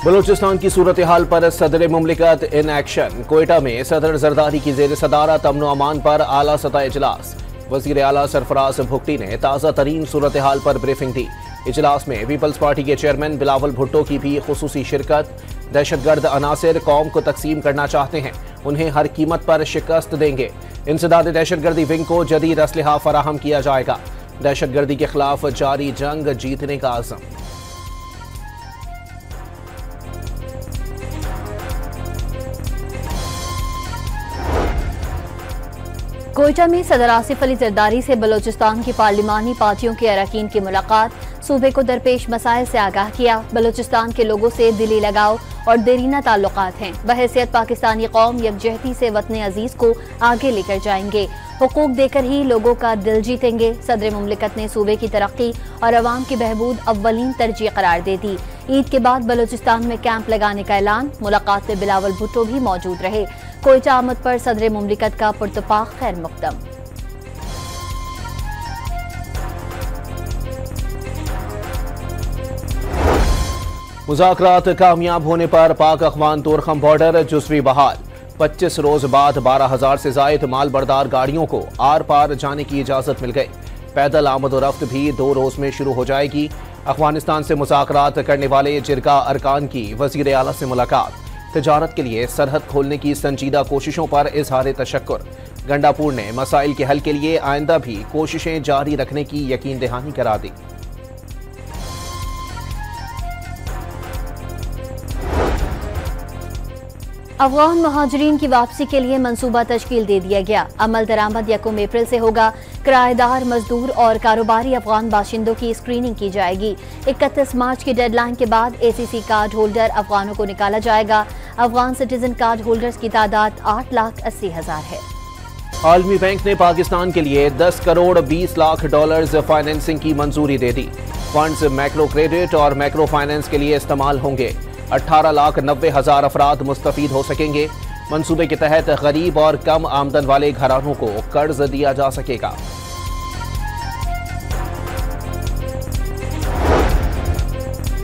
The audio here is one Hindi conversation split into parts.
बलूचिस्तान की सूरत हाल पर सदर मुमलिकत इन एक्शन। कोयटा में सदर जरदारी की जेर सदारत अमन अमान पर आला सतह इजलास। वजीर आला सरफराज भुट्टी ने ताज़ा तरीन सूरत हाल पर ब्रीफिंग दी। इजलास में पीपल्स पार्टी के चेयरमैन बिलावल भुट्टो की भी खुसूसी शिरकत। दहशतगर्द अनासिर कौम को तकसीम करना चाहते हैं, उन्हें हर कीमत पर शिकस्त देंगे। इंसदाद दहशतगर्दी विंग को जदीद असलहा फराहम किया जाएगा। दहशतगर्दी के खिलाफ जारी जंग जीतने का आज़म। कोयटा में सदर आसिफ अली जरदारी से बलूचिस्तान की पार्लिमानी पार्टियों के अरकान की मुलाकात। सूबे को दरपेश मसाइल से आगाह किया। बलूचिस्तान के लोगों से दिली लगाव और देरीना ताल्लुकात हैं। बहैसियत पाकिस्तानी कौम यकजहती से वतन अजीज को आगे लेकर जाएंगे। हुकूक देकर ही लोगों का दिल जीतेंगे। सदर मुमलिकत ने सूबे की तरक्की और अवाम की बहबूद अव्वलीन तरजीह करार दे दी। ईद के बाद बलूचिस्तान में कैंप लगाने का ऐलान। मुलाकात में बिलावल भुट्टो भी मौजूद रहे। कोयटा आमद पर सदर मुमलिकत का पुरतपाक खैर मुक़दम। मुज़ाकरात कामयाब होने पर पाक अफगान तोरखम बॉर्डर जुज़वी बहाल। 25 रोज बाद 12,000 से जायद माल बरदार गाड़ियों को आर पार जाने की इजाजत मिल गई। पैदल आमद और रफ्त भी 2 रोज में शुरू हो जाएगी। अफगानिस्तान से मुज़ाकरात करने वाले जिरगा अरकान की वज़ीर आला से मुलाकात। तिजारत के लिए सरहद खोलने की संजीदा कोशिशों पर इजहार तशक्कुर। गंडापुर ने मसाइल के हल के लिए आइंदा भी कोशिशें जारी रखने की यकीन दहानी करा दी। अफगान महाजरीन की वापसी के लिए मंसूबा तश्कील दे दिया गया। अमल दरामद 1 अप्रैल से होगा। किराएदार, मजदूर और कारोबारी अफगान बाशिंदों की स्क्रीनिंग की जाएगी। 31 मार्च की डेडलाइन के बाद ACC कार्ड होल्डर अफगानों को निकाला जाएगा। अफगान सिटीजन कार्ड होल्डर्स की तादाद 8,80,000 है। आलमी बैंक ने पाकिस्तान के लिए 10 करोड़ 20 लाख डॉलर्स फाइनेंसिंग की मंजूरी दे दी। फंड्स मैक्रो क्रेडिट और मैक्रो फाइनेंस के लिए इस्तेमाल होंगे। 18,90,000 अफराद मुस्तफीद हो सकेंगे। मंसूबे के तहत गरीब और कम आमदन वाले घरानों को कर्ज दिया जा सकेगा।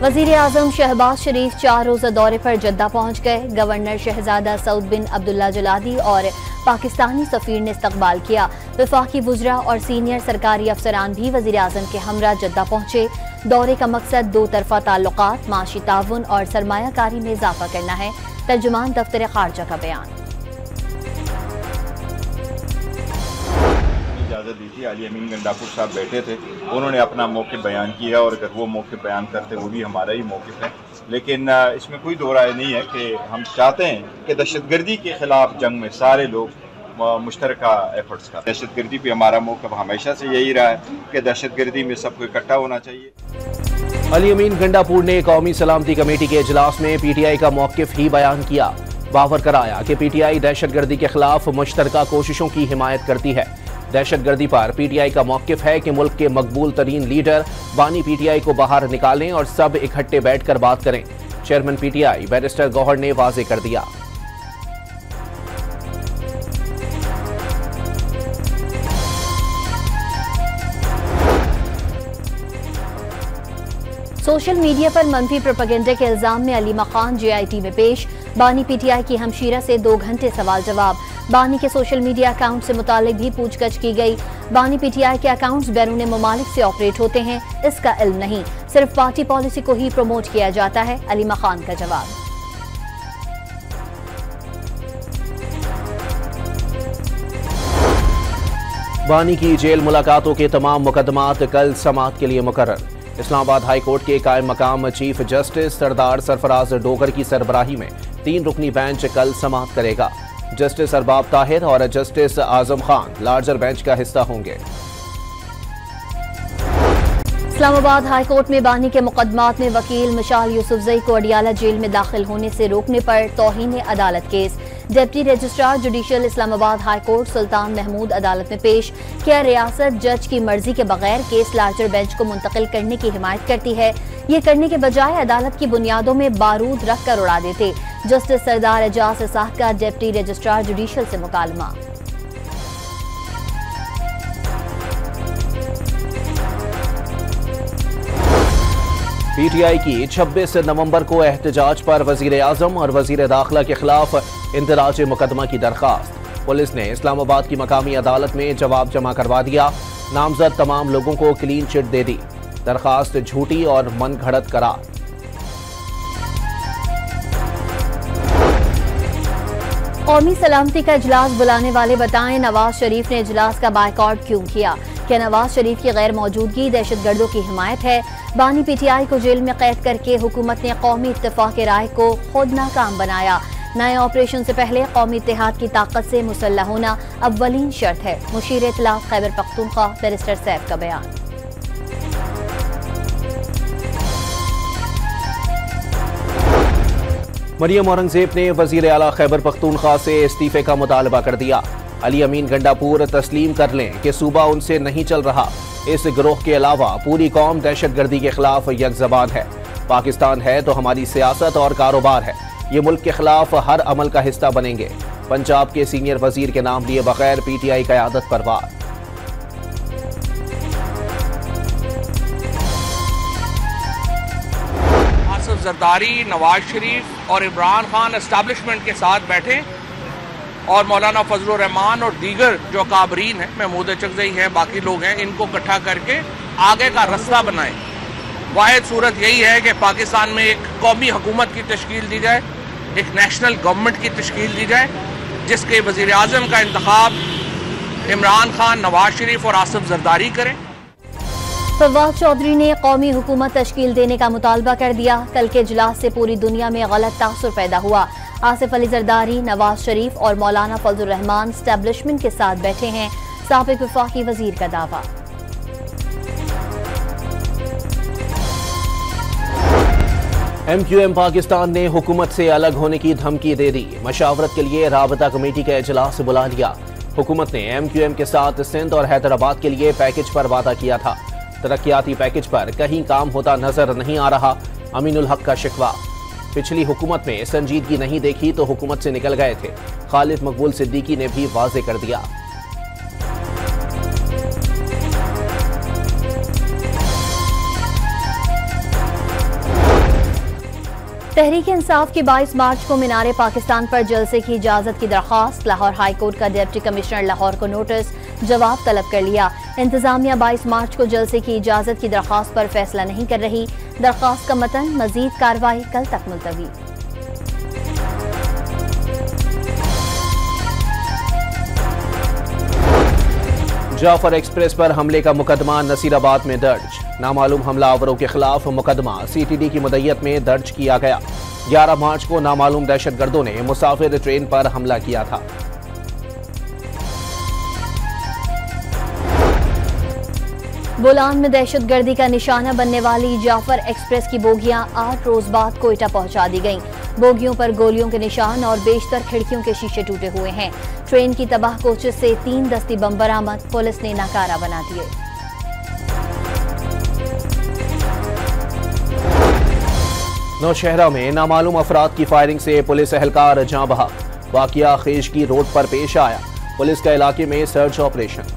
वजीर आजम शहबाज शरीफ 4 रोज़ा दौरे पर जद्दा पहुंच गए। गवर्नर शहजादा सऊद बिन अब्दुल्ला जलादी और पाकिस्तानी सफीर ने इस्तकबाल किया। वफाकी वुज़रा और सीनियर सरकारी अफसरान भी वजीर आजम के हमरा जद्दा पहुंचे। दौरे का मकसद 2 तरफा ताल्लुकात, माशी ताउन और सरमायाकारी में इजाफा करना है। तर्जुमान दफ्तर खारजा का बयान। इजाज़त दी थी, अली अमीन गंडापुर साहब बैठे थे, उन्होंने अपना मौक़िफ़ बयान किया और अगर वो मौक़िफ़ बयान करते वो भी हमारा ही मौक़िफ़ है। लेकिन इसमें कोई दो राय नहीं है कि हम चाहते हैं कि दहशतगर्दी के ख़िलाफ़ जंग में सारे लोग मुश्तरका एफर्ट्स का। दहशतगर्दी पे हमारा मौक़िफ़ हमेशा से यही रहा है कि दहशतगर्दी में सबको इकट्ठा होना चाहिए। अली अमीन गंडापुर ने कौमी सलामती कमेटी के इजलास में PTI का मौक़िफ़ ही बयान किया। बावर कराया कि PTI दहशतगर्दी के खिलाफ मुश्तरका कोशिशों की हिमायत करती है। दहशतगर्दी पर PTI का मौक़िफ़ है कि मुल्क के मकबूल तरीन लीडर बानी PTI को बाहर निकालें और सब इकट्ठे बैठ कर बात करें। चेयरमैन PTI बैरिस्टर गौहर ने वाज़े कर दिया। सोशल मीडिया पर मनफी प्रोपेगेंडा के इल्जाम में अलीमा खान JIT में पेश। बानी PTI की हमशीरा से 2 घंटे सवाल जवाब। बानी के सोशल मीडिया अकाउंट से मुतालिक भी पूछगछ की गई। बानी PTI के अकाउंट्स बैरून ममालिक से ऑपरेट होते हैं, इसका इल्म नहीं, सिर्फ पार्टी पॉलिसी को ही प्रमोट किया जाता है। अलीमा खान का जवाब। बानी की जेल मुलाकातों के तमाम मुकदमात कल समाअत के लिए मुकर्रर। इस्लामाबाद हाई कोर्ट के कायम मकाम चीफ जस्टिस सरदार सरफराज डोगर की सरबराही में 3 रुकनी बेंच कल समाअत करेगा। जस्टिस अरबाब ताहिर और justice Azam Khan larger bench का हिस्सा होंगे। इस्लामाबाद हाई कोर्ट में बानी के मुकदमात में वकील मिशाल यूसुफजई को अडियाला जेल में दाखिल होने से रोकने पर तौहीन अदालत केस। Deputy registrar judicial Islamabad high court Sultan Mahmood अदालत में पेश। क्या रियासत जज की मर्जी के बगैर केस लार्जर बेंच को मुंतकिल करने की हिमायत करती है? ये करने के बजाय अदालत की बुनियादों में बारूद रख कर उड़ा देते। जस्टिस सरदार एजाज इसाक का डिप्टी रजिस्ट्रार जुडिशल से मुकालमा। पीटीआई की 26 नवंबर को एहतजाज पर वजीर आजम और वजीर दाखिला के खिलाफ इंदराज मुकदमा की दरखास्त। पुलिस ने इस्लामाबाद की मकामी अदालत में जवाब जमा करवा दिया। नामजद तमाम लोगों को क्लीन चिट दे दी। दरखास्त झूठी और मनगढ़ंत करार। कौमी सलामती का इजलास बुलाने वाले बताएं नवाज शरीफ ने इजलास का बायकॉट क्यों किया। क्या नवाज शरीफ की गैर मौजूदगी दहशतगर्दों की हिमायत है। बानी पीटीआई को जेल में कैद करके हुकूमत ने कौमी इत्तेफाक राय को खुद नाकाम बनाया। नए ऑपरेशन से पहले कौमी इत्तेहाद की ताकत से मुसल्लह होना अव्वलीन शर्त है। मुशीर इत्तलाफ खैबर पख्तूनख्वा बैरिस्टर सैफ का बयान। मरियम औरंगजेब ने वजीर आला खैबर पख्तूनख्वा से इस्तीफे का मुतालबा कर दिया। अली अमीन गंडापुर तस्लीम कर लें कि सूबा उनसे नहीं चल रहा। इस गिरोह के अलावा पूरी कौम दहशतगर्दी के खिलाफ यकजबान है। पाकिस्तान है तो हमारी सियासत और कारोबार है। ये मुल्क के खिलाफ हर अमल का हिस्सा बनेंगे। पंजाब के सीनियर वजीर के नाम लिए बगैर पीटीआई क़यादत पर वार। आसिफ जरदारी, नवाज शरीफ और इमरान खान एस्टैब्लिशमेंट के साथ बैठे और मौलाना फजलुर रहमान और दीगर जो काबरीन हैं, महमूद चकजई हैं, बाकी लोग हैं, इनको इकट्ठा करके आगे का रास्ता बनाएं। वाहिद सूरत यही है कि पाकिस्तान में एक कौमी हुकूमत की तश्कील दी जाए, एक नेशनल गवर्नमेंट की तश्कील दी जाए, जिसके वजीर आज़म का इंतखाब इमरान खान, नवाज शरीफ और आसिफ जरदारी करें। फवाद चौधरी ने कौमी हुकूमत तश्कील देने का मुतालबा कर दिया। कल के इजलास से पूरी दुनिया में गलत तासुर पैदा हुआ। आसिफ अली जरदारी, नवाज शरीफ और मौलाना फजलुर रहमान एस्टैब्लिशमेंट के साथ बैठे हैं। साबिक वफाकी वजीर का दावा। MQM पाकिस्तान ने हुकूमत से अलग होने की धमकी दे दी। मशावरत के लिए राबता कमेटी का इजलास बुला लिया। हुकूमत ने MQM के साथ सिंध और हैदराबाद के लिए पैकेज पर वादा किया था। तरक्याती पैकेज पर कहीं काम होता नजर नहीं आ रहा। अमीनुल हक का शिकवा। पिछली हुकूमत में संजीदगी नहीं देखी तो हुकूमत से निकल गए थे। खालिद मकबूल सिद्दीकी ने भी वाजे कर दिया। तहरीक इंसाफ की 22 मार्च को मीनारे पाकिस्तान पर जलसे की इजाजत की दरखास्त। लाहौर हाई कोर्ट का डिप्टी कमिश्नर लाहौर को नोटिस, जवाब तलब कर लिया। इंतजामिया 22 मार्च को जलसे की इजाजत की दरखास्त पर फैसला नहीं कर रही। दरखास्त का मतन मजीद कार्रवाई कल तक मुलतवी। जाफर एक्सप्रेस पर हमले का मुकदमा नसीराबाद में दर्ज। नामालूम हमलावरों के खिलाफ मुकदमा CTD की मुद्दत में दर्ज किया गया। 11 मार्च को नामालूम दहशतगर्दों ने मुसाफिर ट्रेन पर हमला किया था। बोलान में दहशतगर्दी का निशाना बनने वाली जाफर एक्सप्रेस की बोगियां 8 रोज बाद कोयटा पहुंचा दी गईं। बोगियों पर गोलियों के निशान और बेशतर खिड़कियों के शीशे टूटे हुए हैं। ट्रेन की तबाह कोचेस से 3 दस्ती बम बरामद, पुलिस ने नाकारा बना दिए। नौशहरा में नामालूम अफराद की फायरिंग से पुलिस एहलकार जाँ बहक। वाकया खेशगी रोड पर पेश आया। पुलिस का इलाके में सर्च ऑपरेशन।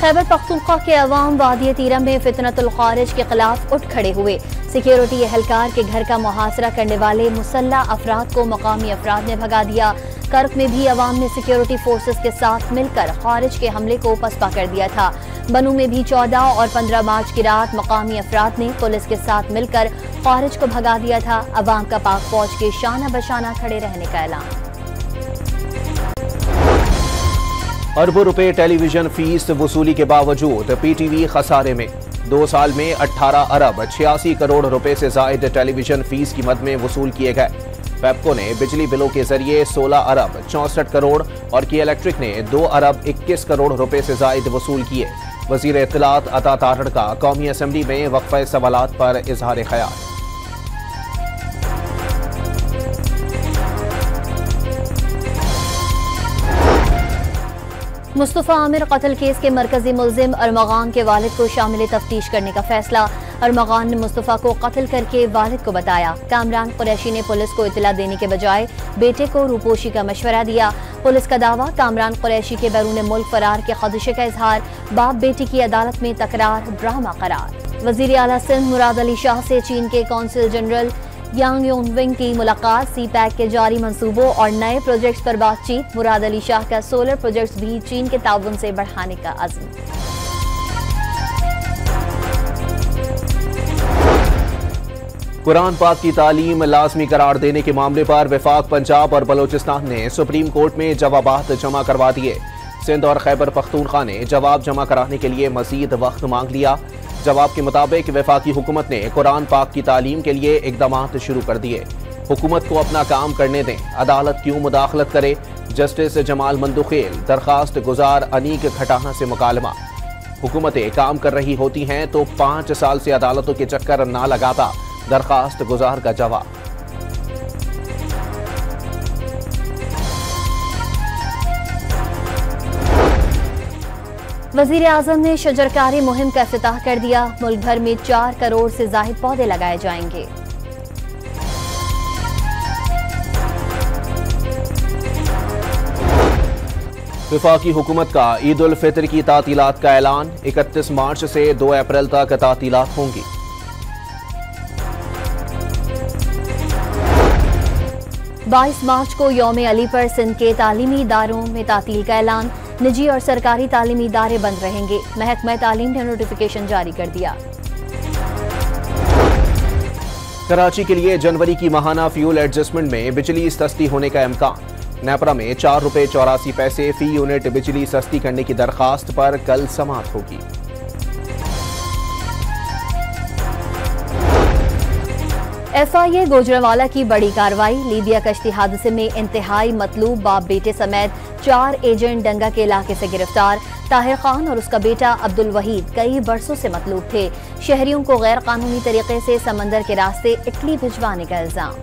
खैबर पख्तूनख्वा के अवाम वादी तीरम में फितनतुल खारिज के खिलाफ उठ खड़े हुए। सिक्योरिटी एहलकार के घर का मुहासरा करने वाले मुसल्लह अफराद को मकामी अफराद ने भगा दिया। कर्क में भी अवाम ने सिक्योरिटी फोर्सेस के साथ मिलकर खारिज के हमले को पसपा कर दिया था। बनू में भी 14 और 15 मार्च की रात मकामी अफराद ने पुलिस के साथ मिलकर खारिज को भगा दिया था। अवाम का पाक फौज के शाना बशाना खड़े रहने का ऐलान। अरबों रुपए टेलीविजन फीस वसूली के बावजूद PTV खसारे में। 2 साल में 18 अरब 86 करोड़ रुपए से जायद टेलीविजन फीस की मद में वसूल किए गए। पेप्को ने बिजली बिलों के जरिए 16 अरब 64 करोड़ और की इलेक्ट्रिक ने 2 अरब 21 करोड़ रुपए से जायद वसूल किए। वजीर इत्तलात अता तारड़ का कौमी असम्बली में वक्फे सवालात पर इजहार ख्याल। मुस्तफ़ा आमिर कत्ल केस के मरकजी मुल्जिम अरमगान के वालिद को शामिल तफ्तीश करने का फैसला। अरमगान ने मुस्तफ़ा को कत्ल करके वालिद को बताया। कामरान कुरैशी ने पुलिस को इत्तला देने के बजाय बेटे को रूपोशी का मशवरा दिया। पुलिस का दावा, कामरान कुरैशी के बैरून मुल्क फरार के खदशे का इजहार, बाप बेटी की अदालत में तकरार ड्रामा करार। वजीर आला सिंध मुराद अली शाह से चीन के कौंसल जनरल यांग योनविंग की मुलाकात, सी पैक के जारी मंसूबों और नए प्रोजेक्ट्स पर बातचीत। मुराद अली शाह का सोलर प्रोजेक्ट्स भी चीन के ताउन से बढ़ाने का अज़्म। कुरान पाक की तालीम लाजमी करार देने के मामले पर वफाक पंजाब और बलोचिस्तान ने सुप्रीम कोर्ट में जवाबात जमा करवा दिए। सिंध और खैबर पख्तूनख्वा ने जवाब जमा कराने के लिए मजीद वक्त मांग लिया। जवाब के मुताबिक वफाकी हुकूमत ने कुरान पाक की तालीम के लिए इकदामात शुरू कर दिए। हुकूमत को अपना काम करने दें, अदालत क्यों मुदाखलत करे। जस्टिस जमाल मंदुखेल, दरखास्त गुजार अनीक खटाना से मुकालमा। हुकूमतें काम कर रही होती हैं तो 5 साल से अदालतों के चक्कर ना लगाता, दरखास्त गुजार का जवाब। वजीर आजम ने शजरकारी मुहिम का इफ्तिताह कर दिया। मुल्क भर में 4 करोड़ से जायद पौधे लगाए जाएंगे। वफाकी हुकूमत का ईद उल फितर की तातीलात का ऐलान, 31 मार्च से 2 अप्रैल तक तातीलात होंगी। बाईस मार्च को यौम अली पर सिंध के तालीमी इदारों में तातील का ऐलान, निजी और सरकारी तालीमी इदारे बंद रहेंगे। महकमा तालीम ने नोटिफिकेशन जारी कर दिया। कराची के लिए जनवरी की माहाना फ्यूल एडजस्टमेंट में बिजली सस्ती होने का इम्कान। नेपरा में 4 रुपए 84 पैसे फी यूनिट बिजली सस्ती करने की दरखास्त पर कल समाअत होगी। FIA गोजरावाला की बड़ी कार्रवाई, लीबिया कश्ती हादसे में इंतहाई मतलूब बाप बेटे समेत 4 एजेंट दंगा के इलाके से गिरफ्तार। ताहिर खान और उसका बेटा अब्दुल वहीद कई बरसों से मतलूब थे। शहरियों को गैर कानूनी तरीके से समंदर के रास्ते इटली भिजवाने का इल्जाम।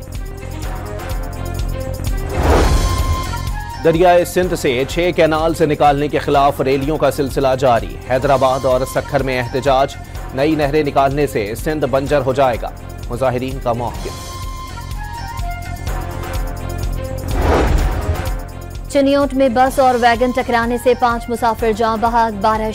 दरियाए सिंध से 6 कैनाल से निकालने के खिलाफ रैलियों का सिलसिला जारी। हैदराबाद और सक्खर में एहतजाज, नई नहरें निकालने से सिंध बंजर हो जाएगा, मुजाहिरीन का मौक़िफ़। चिनियोट में बस और वैगन टकराने से 5 मुसाफिर जाँ बहक, 12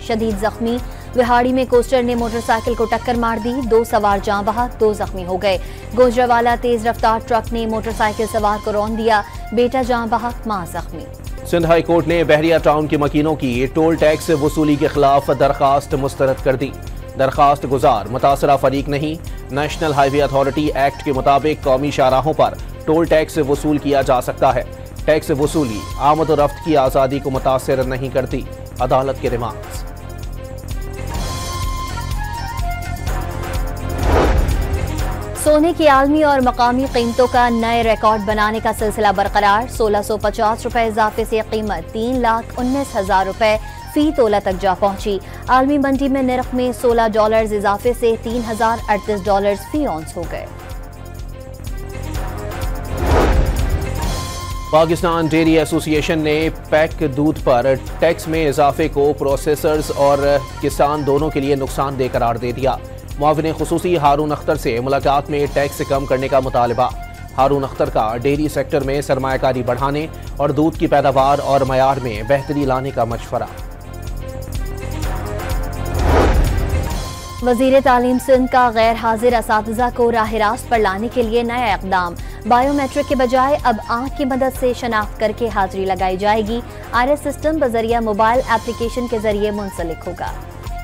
शदीद जख्मी। विहाड़ी में कोस्टर ने मोटरसाइकिल को टक्कर मार दी, 2 सवार जाँ बहक, 2 जख्मी हो गए। गोजरावाला तेज रफ्तार ट्रक ने मोटरसाइकिल सवार को रौंद दिया, बेटा जाँ बहक, मां जख्मी। सिंध हाई कोर्ट ने बहरिया टाउन के मकीनों की टोल टैक्स वसूली के खिलाफ दरखास्त मुस्तरद कर दी। दरखास्त गुजार मुतासरा फरीक नहीं। नेशनल हाईवे अथॉरिटी एक्ट के मुताबिक कौमी शाहराहों पर टोल टैक्स वसूल किया जा सकता है। टैक्स वसूली आमद और रफ्त की आज़ादी को मुतासर नहीं करती, अदालत के रिमार्क्स। सोने की आलमी और मकामी कीमतों का नए रिकॉर्ड बनाने का सिलसिला बरकरार। 1650 रुपए इजाफे से कीमत $3,19,000 रुपए फी तोला तक जा पहुंची। आलमी मंडी में नरख में $16 इजाफे से $3,038 फी औंस हो गए। पाकिस्तान डेयरी एसोसिएशन ने पैक दूध पर टैक्स में इजाफे को प्रोसेसर्स और किसान दोनों के लिए नुकसानदेह करार दे दिया। मुआविन खुसूसी हारून अख्तर से मुलाकात में टैक्स कम करने का मुतालबा। हारून अख्तर का डेयरी सेक्टर में सरमायाकारी बढ़ाने और दूध की पैदावार और मयार में बेहतरी लाने का मशवरा। वजीर तालीम सिंध का गैर हाजिर असातिज़ा को राह रास्त पर लाने के लिए नया इक़दाम। बायोमेट्रिक के बजाय अब आंख की मदद से शनाख्त करके हाजिरी लगाई जाएगी। आरएस सिस्टम बजरिया मोबाइल एप्लीकेशन के जरिए मुंसलिक होगा।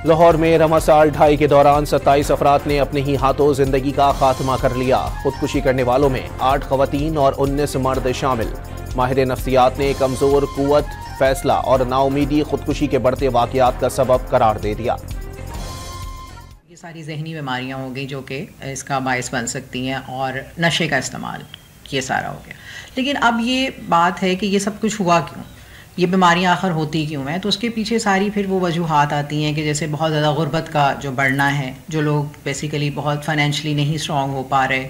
लाहौर में रमा साल 2.5 के दौरान 27 अफराद ने अपने ही हाथों जिंदगी का खात्मा कर लिया। खुदकुशी करने वालों में 8 खवातीन और 19 मर्द शामिल। माहिर नफ्सियात ने कमजोर कुव्वत, फैसला और नाउमीदी खुदकुशी के बढ़ते वाकयात का सबब करार दे दिया। ये सारी जहनी बीमारियां हो गई जो कि इसका बायस बन सकती हैं, और नशे का इस्तेमाल ये सारा हो गया। लेकिन अब ये बात है कि ये सब कुछ हुआ क्यों? ये बीमारियां आखिर होती क्यों हैं, तो उसके पीछे सारी फिर वो वजूहात आती हैं कि जैसे बहुत ज़्यादा गुर्बत का जो बढ़ना है, जो लोग बेसिकली बहुत फाइनेंशली नहीं स्ट्रॉन्ग हो पा रहे,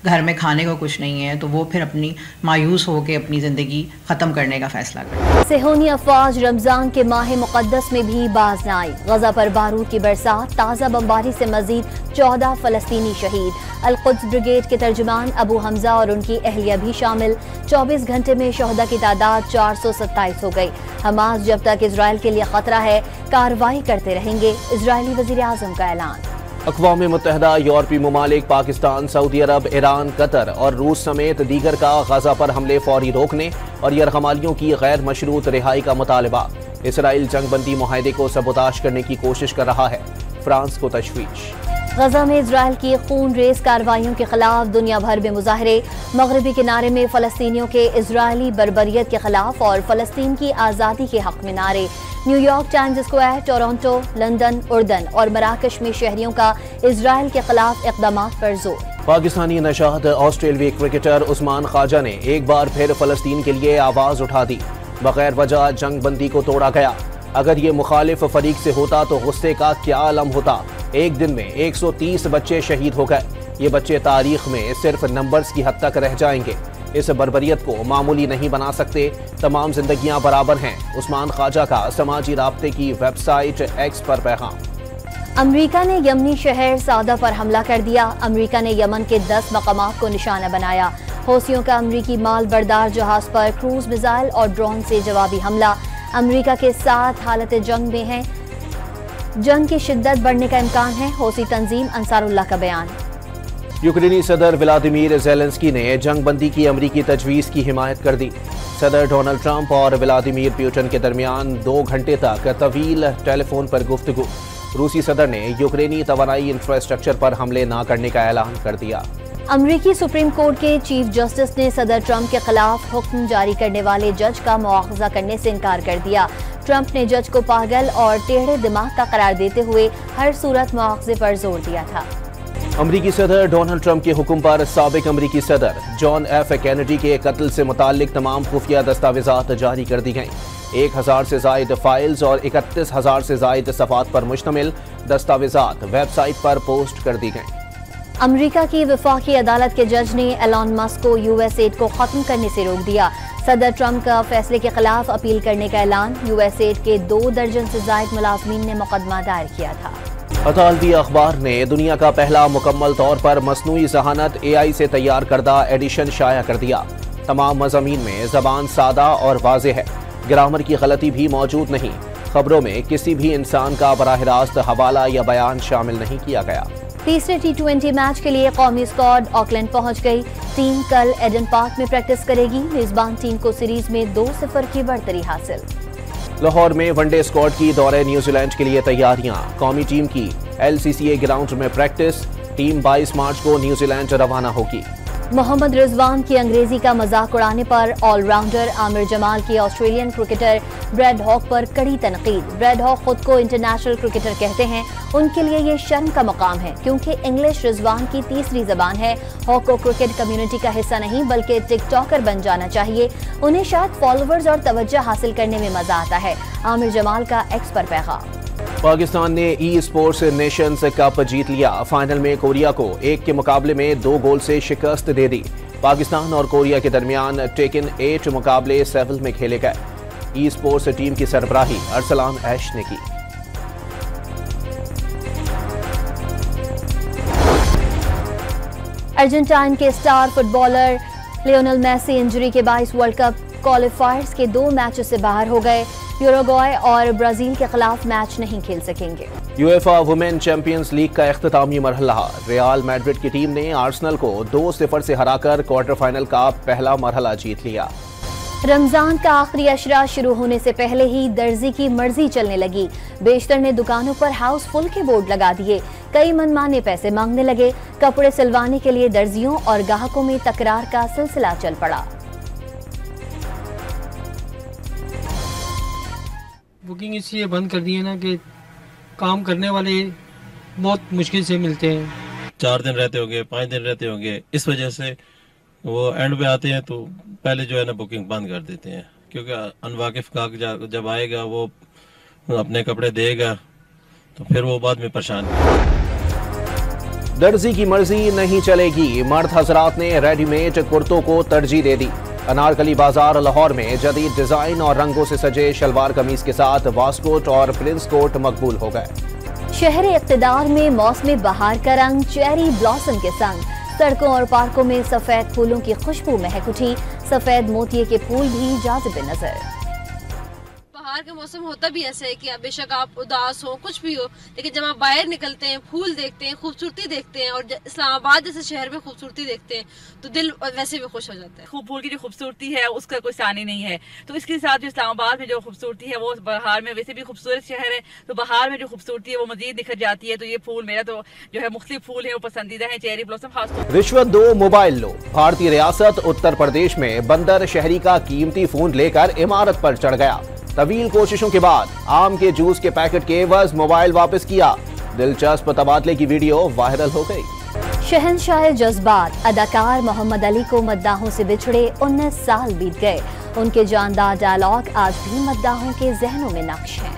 घर में खाने को कुछ नहीं है, तो वो फिर अपनी मायूस होकर अपनी ज़िंदगी ख़त्म करने का फ़ैसला करते। सेहूनी अफवाज रमज़ान के माह मुक़द्दस में भी बाज न आई। गजा पर बारूद की बरसात, ताज़ा बमबारी से मजीद 14 फ़लस्तीनी शहीद। अल-कुद्स ब्रिगेड के तर्जुमान अबू हमजा और उनकी अहलिया भी शामिल। 24 घंटे में शहदा की तादाद 427 हो गई। हमास जब तक इजराइल के लिए खतरा है कार्रवाई करते रहेंगे, इजरायली वज़ीर आज़म का ऐलान। अक़वाम मुत्तहिदा, यूरोपीय ममालिक, पाकिस्तान, सऊदी अरब, ईरान, कतर और रूस समेत दीगर का गजा पर हमले फौरी रोकने और यरगमालियों की गैर मशरूत रिहाई का मुतालबा। इसराइल जंगबंदी मुआहदे को सबोताश करने की कोशिश कर रहा है, फ्रांस को तशवीश। गजा में इजराइल की खून रेज कार्रवाइयों के खिलाफ दुनिया भर में मुजाहरे। मगरबी किनारे में फलस्तीनियों के इजरायली बर्बरियत के खिलाफ और फलस्तीन की आज़ादी के हक में नारे। New York Times Square, Toronto, London, उर्दन और मराकश में शहरियों का इजराइल के खिलाफ इक़दामात पर जोर। पाकिस्तानी नशाद ऑस्ट्रेलियाई क्रिकेटर उस्मान ख्वाजा ने एक बार फिर फलस्तीन के लिए आवाज उठा दी। बगैर वजह जंग बंदी को तोड़ा गया। अगर ये मुखालिफ फरीक से होता तो गुस्से का क्या आलम होता। एक दिन में 130 बच्चे शहीद हो गए। ये बच्चे तारीख में सिर्फ नंबर्स की हद तक रह जाएंगे। इस बर्बरियत को मामूली नहीं बना सकते। तमाम जिंदगियां बराबर हैं। उस्मान ख्वाजा का समाजी राब्ते की वेबसाइट एक्स पर पैगाम। अमरीका ने यमनी शहर सादा पर हमला कर दिया। अमरीका ने यमन के 10 मकामात को निशाना बनाया। हौसियों का अमरीकी माल बरदार जहाज पर क्रूज मिसाइल और ड्रोन से जवाबी हमला। अमरीका के साथ हालत जंग में है। जंग की शिद्दत बढ़ने का इम्कान है, हौसी तंजीम अंसारुल्लाह का बयान। यूक्रेनी सदर व्लादिमीर ज़ेलेंस्की ने जंग बंदी की अमरीकी तजवीज़ की हिमायत कर दी। सदर डोनाल्ड ट्रंप और व्लादिमीर पुतिन के दरमियान 2 घंटे तक तवील टेलीफोन पर गुफ्तगू। रूसी सदर ने यूक्रेनी तवानाई इंफ्रास्ट्रक्चर पर हमले न करने का ऐलान कर दिया। अमरीकी सुप्रीम कोर्ट के चीफ जस्टिस ने सदर ट्रंप के खिलाफ हुक्म जारी करने वाले जज का मुआवजा करने से इनकार कर दिया। ट्रंप ने जज को पागल और टेढ़े दिमाग का करार देते हुए हर सूरत मुआवजे पर जोर दिया था। अमरीकी सदर डोनाल्ड ट्रंप के हुक्म पर साबिक अमरीकी सदर जॉन एफ कैनेडी के कत्ल से मुताल्लिक तमाम खुफिया दस्तावेजात जारी कर दी गईं। 1000 से जायद फाइल्स और 31,000 से जायद सफ़ात पर मुश्तमिल दस्तावेजात वेबसाइट पर पोस्ट कर दी गईं। अमरीका की वफाकी अदालत के जज ने एलॉन मस्क को यूएस एड को खत्म करने से रोक दिया। सदर ट्रंप का फैसले के खिलाफ अपील करने का ऐलान। यूएस एड के 2 दर्जन से जायद मुलाजमीन ने मुकदमा दायर किया था। अतालवी अखबार ने दुनिया का पहला मुकम्मल तौर पर मसनूई ज़हानत AI से तैयार करदा एडिशन शाया कर दिया। तमाम मज़ामीन में ज़बान सादा और वाज़ेह है। ग्रामर की गलती भी मौजूद नहीं। खबरों में किसी भी इंसान का बराह रास्त हवाला या बयान शामिल नहीं किया गया। तीसरे T20 मैच के लिए कौमी स्क्वाड ऑकलैंड पहुंच गई। टीम कल एडन पार्क में प्रैक्टिस करेगी। मेजबान टीम को सीरीज में 2-0 की बढ़तरी हासिल। लाहौर में वनडे स्क्वाड की दौरे न्यूजीलैंड के लिए तैयारियां। कौमी टीम की LCCA ग्राउंड में प्रैक्टिस। टीम 22 मार्च को न्यूजीलैंड रवाना होगी। मोहम्मद रिजवान की अंग्रेजी का मजाक उड़ाने पर ऑलराउंडर आमिर जमाल की ऑस्ट्रेलियन क्रिकेटर ब्रैड हॉक पर कड़ी तनकीद। ब्रैड हॉक खुद को इंटरनेशनल क्रिकेटर कहते हैं। उनके लिए ये शर्म का मकाम है क्योंकि इंग्लिश रिजवान की तीसरी जबान है। हॉक को क्रिकेट कम्युनिटी का हिस्सा नहीं बल्कि टिकटॉकर बन जाना चाहिए। उन्हें शायद फॉलोअर्स और तवज्जो हासिल करने में मजा आता है। आमिर जमाल का एक्स पर पैगाम। पाकिस्तान ने ई-स्पोर्ट्स नेशंस कप जीत लिया। फाइनल में कोरिया को 1 के मुकाबले में 2 गोल से शिकस्त दे दी। पाकिस्तान और कोरिया के दरमियान टेकन 8 मुकाबले 7 में खेले गए। ई-स्पोर्ट्स टीम की सरबराही अरसलान ऐश ने की। अर्जेंटाइन के star footballer Lionel Messi injury के बायस वर्ल्ड कप क्वालिफायर्स के 2 मैचों से बाहर हो गए। यूरुग्वे और ब्राजील के खिलाफ मैच नहीं खेल सकेंगे। यूएफा वुमेन चैंपियंस लीग का इख्तितामी मरहला। रियल मैड्रिड की टीम ने आर्सेनल को 2-0 से हराकर क्वार्टर फाइनल का पहला मरहला जीत लिया। रमजान का आखिरी अशरा शुरू होने से पहले ही दर्जी की मर्जी चलने लगी। बेशतर ने दुकानों पर हाउसफुल के बोर्ड लगा दिए। कई मनमाने पैसे मांगने लगे। कपड़े सिलवाने के लिए दर्जियों और ग्राहकों में तकरार का सिलसिला चल पड़ा। बुकिंग इसलिए बंद कर दी है ना कि काम करने वाले बहुत मुश्किल से मिलते हैं। 4 दिन रहते होंगे, 5 दिन रहते होंगे, इस वजह से वो एंड पे आते हैं तो पहले जो है ना बुकिंग बंद कर देते हैं। क्योंकि अनवाकिफ का जब आएगा वो अपने कपड़े देगा तो फिर वो बाद में परेशान। दर्जी की मर्जी नहीं चलेगी, मर्द हजरात ने रेडीमेड कुर्तों को तरजीह दे दी। अनारकली बाजार लाहौर में जदीद डिजाइन और रंगों से सजे शलवार कमीज के साथ वास्कोट और प्रिंस कोट मकबूल हो गए। शहर इक़्तिदार में मौसमी बहार का रंग चेरी ब्लॉसम के संग सड़कों और पार्कों में सफेद फूलों की खुशबू महक उठी। सफेद मोतिये के फूल भी जाज़िब नजर। बाहर का मौसम होता भी ऐसा है कि बेशक आप उदास हो कुछ भी हो, लेकिन जब आप बाहर निकलते हैं, फूल देखते हैं, खूबसूरती देखते हैं और इस्लामाबाद जैसे शहर में खूबसूरती देखते हैं तो दिल वैसे भी खुश हो जाता है। फूल की जो खूबसूरती है उसका कोई सानी नहीं है, तो इसके साथ जो इस्लामाबाद में जो खूबसूरती है वो बहार में, वैसे भी खूबसूरत शहर है तो बहार में जो खूबसूरती है वो मजीद निखर जाती है। तो ये फूल मेरा तो जो है मुख्तलिफ फूल है वो पसंदीदा है, चेरी ब्लॉसम खासतौर। रिश्वत दो मोबाइल लो। भारतीय रियासत उत्तर प्रदेश में बंदर शहरी का कीमती फोन लेकर इमारत पर चढ़ गया। तवील कोशिशों के बाद आम के जूस के पैकेट के एवज मोबाइल वापस किया। दिलचस्प तबादले की वीडियो वायरल हो गई। शहंशाह जज्बात अदाकार मोहम्मद अली को मद्दाहों से बिछड़े 19 साल बीत गए। उनके जानदार डायलॉग आज भी मद्दाहों के जहनों में नक्श हैं।